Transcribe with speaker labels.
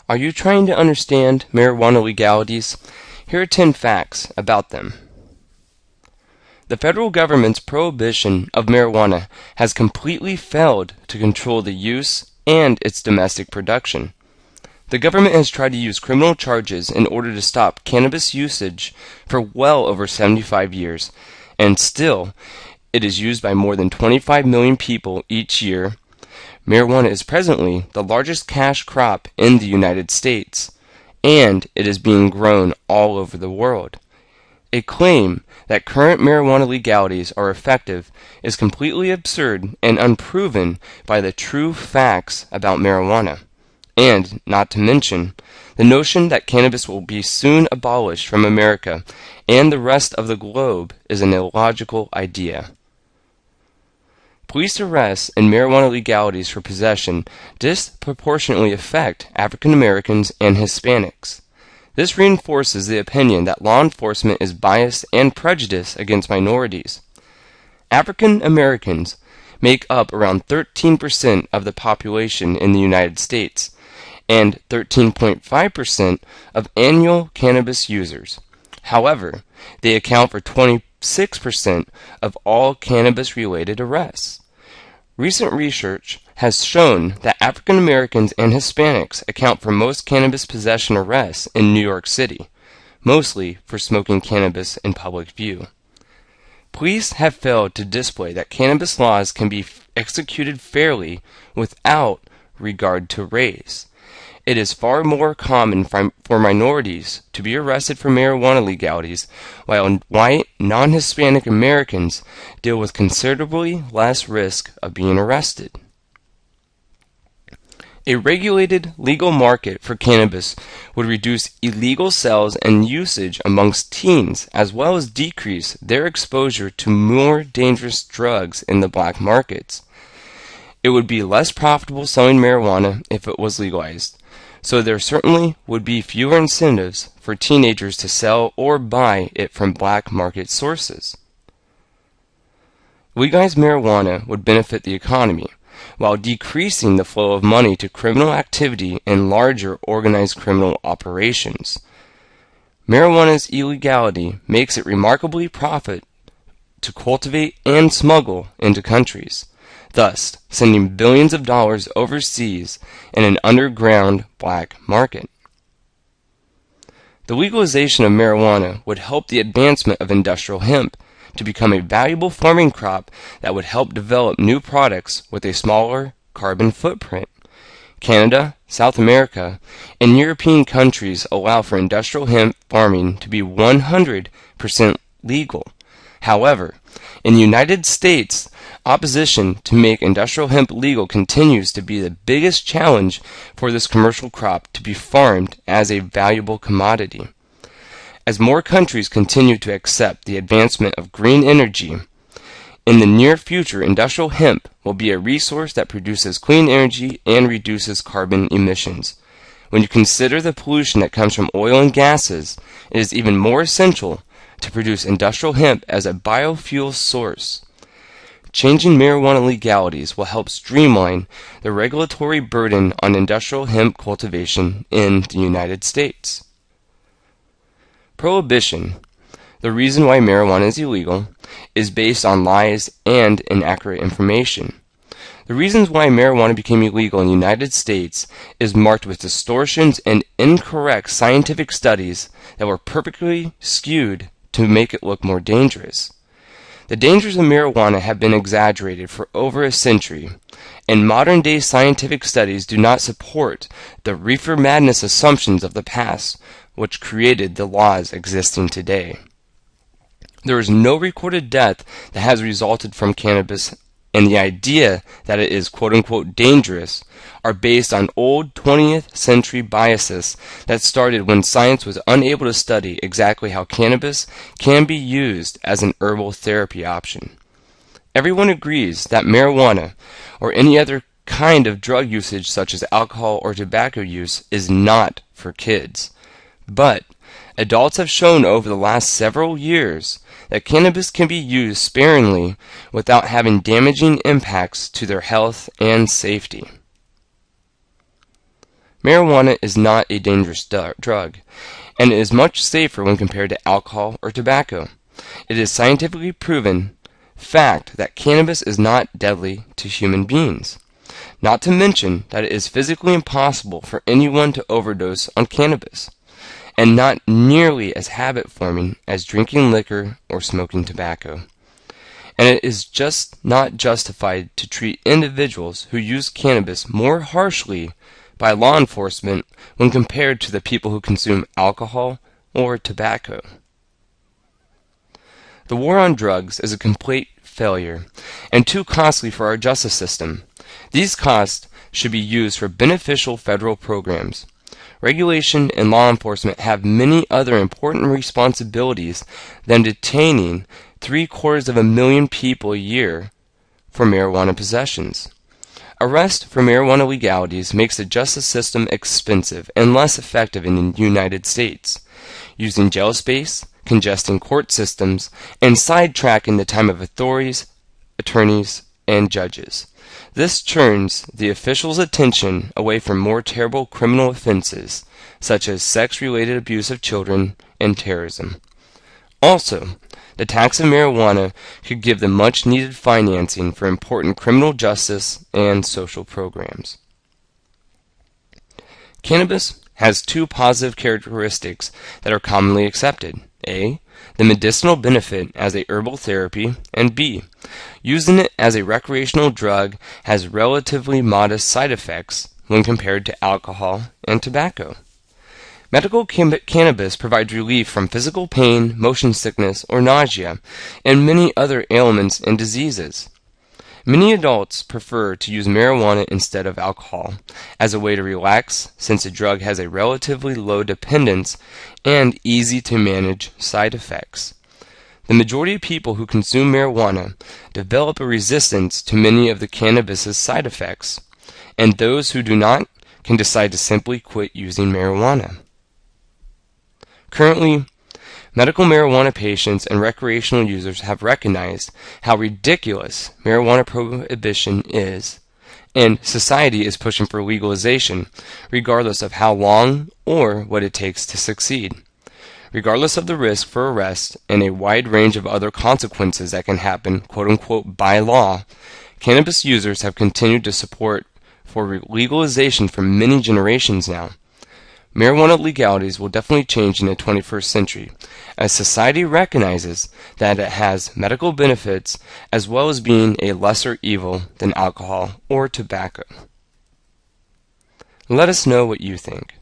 Speaker 1: Are you trying to understand marijuana legalities? Here are 10 facts about them. The federal government's prohibition of marijuana has completely failed to control the use and its domestic production. The government has tried to use criminal charges in order to stop cannabis usage for well over 75 years, and still, it is used by more than 25 million people each year. Marijuana is presently the largest cash crop in the United States, and it is being grown all over the world. A claim that current marijuana legalities are effective is completely absurd and unproven by the true facts about marijuana. And, not to mention, the notion that cannabis will be soon abolished from America and the rest of the globe is an illogical idea. Police arrests and marijuana legalities for possession disproportionately affect African Americans and Hispanics. This reinforces the opinion that law enforcement is biased and prejudiced against minorities. African Americans make up around 13% of the population in the United States and 13.5% of annual cannabis users. However, they account for 26% of all cannabis-related arrests. Recent research has shown that African Americans and Hispanics account for most cannabis possession arrests in New York City, mostly for smoking cannabis in public view. Police have failed to display that cannabis laws can be executed fairly without regard to race. It is far more common for minorities to be arrested for marijuana legalities, while white, non-Hispanic Americans deal with considerably less risk of being arrested. A regulated legal market for cannabis would reduce illegal sales and usage amongst teens, as well as decrease their exposure to more dangerous drugs in the black markets. It would be less profitable selling marijuana if it was legalized, so there certainly would be fewer incentives for teenagers to sell or buy it from black market sources. Legalized marijuana would benefit the economy, while decreasing the flow of money to criminal activity and larger organized criminal operations. Marijuana's illegality makes it remarkably profitable to cultivate and smuggle into countries, thus sending billions of dollars overseas in an underground black market. The legalization of marijuana would help the advancement of industrial hemp to become a valuable farming crop that would help develop new products with a smaller carbon footprint. Canada, South America, and European countries allow for industrial hemp farming to be 100% legal. However, in the United States, opposition to make industrial hemp legal continues to be the biggest challenge for this commercial crop to be farmed as a valuable commodity. As more countries continue to accept the advancement of green energy, in the near future industrial hemp will be a resource that produces clean energy and reduces carbon emissions. When you consider the pollution that comes from oil and gases, it is even more essential to produce industrial hemp as a biofuel source. Changing marijuana legalities will help streamline the regulatory burden on industrial hemp cultivation in the United States. Prohibition, the reason why marijuana is illegal, is based on lies and inaccurate information. The reasons why marijuana became illegal in the United States is marked with distortions and incorrect scientific studies that were purposely skewed to make it look more dangerous. The dangers of marijuana have been exaggerated for over a century, and modern-day scientific studies do not support the reefer madness assumptions of the past, which created the laws existing today. There is no recorded death that has resulted from cannabis, and the idea that it is quote-unquote dangerous are based on old 20th century biases that started when science was unable to study exactly how cannabis can be used as an herbal therapy option. Everyone agrees that marijuana, or any other kind of drug usage such as alcohol or tobacco use, is not for kids. But adults have shown over the last several years that cannabis can be used sparingly without having damaging impacts to their health and safety. Marijuana is not a dangerous drug, and it is much safer when compared to alcohol or tobacco. It is scientifically proven fact that cannabis is not deadly to human beings. Not to mention that it is physically impossible for anyone to overdose on cannabis, and not nearly as habit-forming as drinking liquor or smoking tobacco. And it is just not justified to treat individuals who use cannabis more harshly by law enforcement when compared to the people who consume alcohol or tobacco. The war on drugs is a complete failure and too costly for our justice system. These costs should be used for beneficial federal programs. Regulation and law enforcement have many other important responsibilities than detaining 750,000 people a year for marijuana possessions. Arrest for marijuana legalities makes the justice system expensive and less effective in the United States, using jail space, congesting court systems, and sidetracking the time of authorities, attorneys, and judges. This turns the officials' attention away from more terrible criminal offenses, such as sex-related abuse of children and terrorism. Also, the tax of marijuana could give them much-needed financing for important criminal justice and social programs. Cannabis has two positive characteristics that are commonly accepted. A, the medicinal benefit as a herbal therapy, and B, using it as a recreational drug has relatively modest side effects when compared to alcohol and tobacco. Medical cannabis provides relief from physical pain, motion sickness, or nausea, and many other ailments and diseases. Many adults prefer to use marijuana instead of alcohol as a way to relax, since the drug has a relatively low dependence and easy to manage side effects. The majority of people who consume marijuana develop a resistance to many of the cannabis's side effects, and those who do not can decide to simply quit using marijuana. Currently, medical marijuana patients and recreational users have recognized how ridiculous marijuana prohibition is, and society is pushing for legalization, regardless of how long or what it takes to succeed. Regardless of the risk for arrest and a wide range of other consequences that can happen, quote-unquote, by law, cannabis users have continued to support for legalization for many generations now. Marijuana legalities will definitely change in the 21st century, as society recognizes that it has medical benefits as well as being a lesser evil than alcohol or tobacco. Let us know what you think.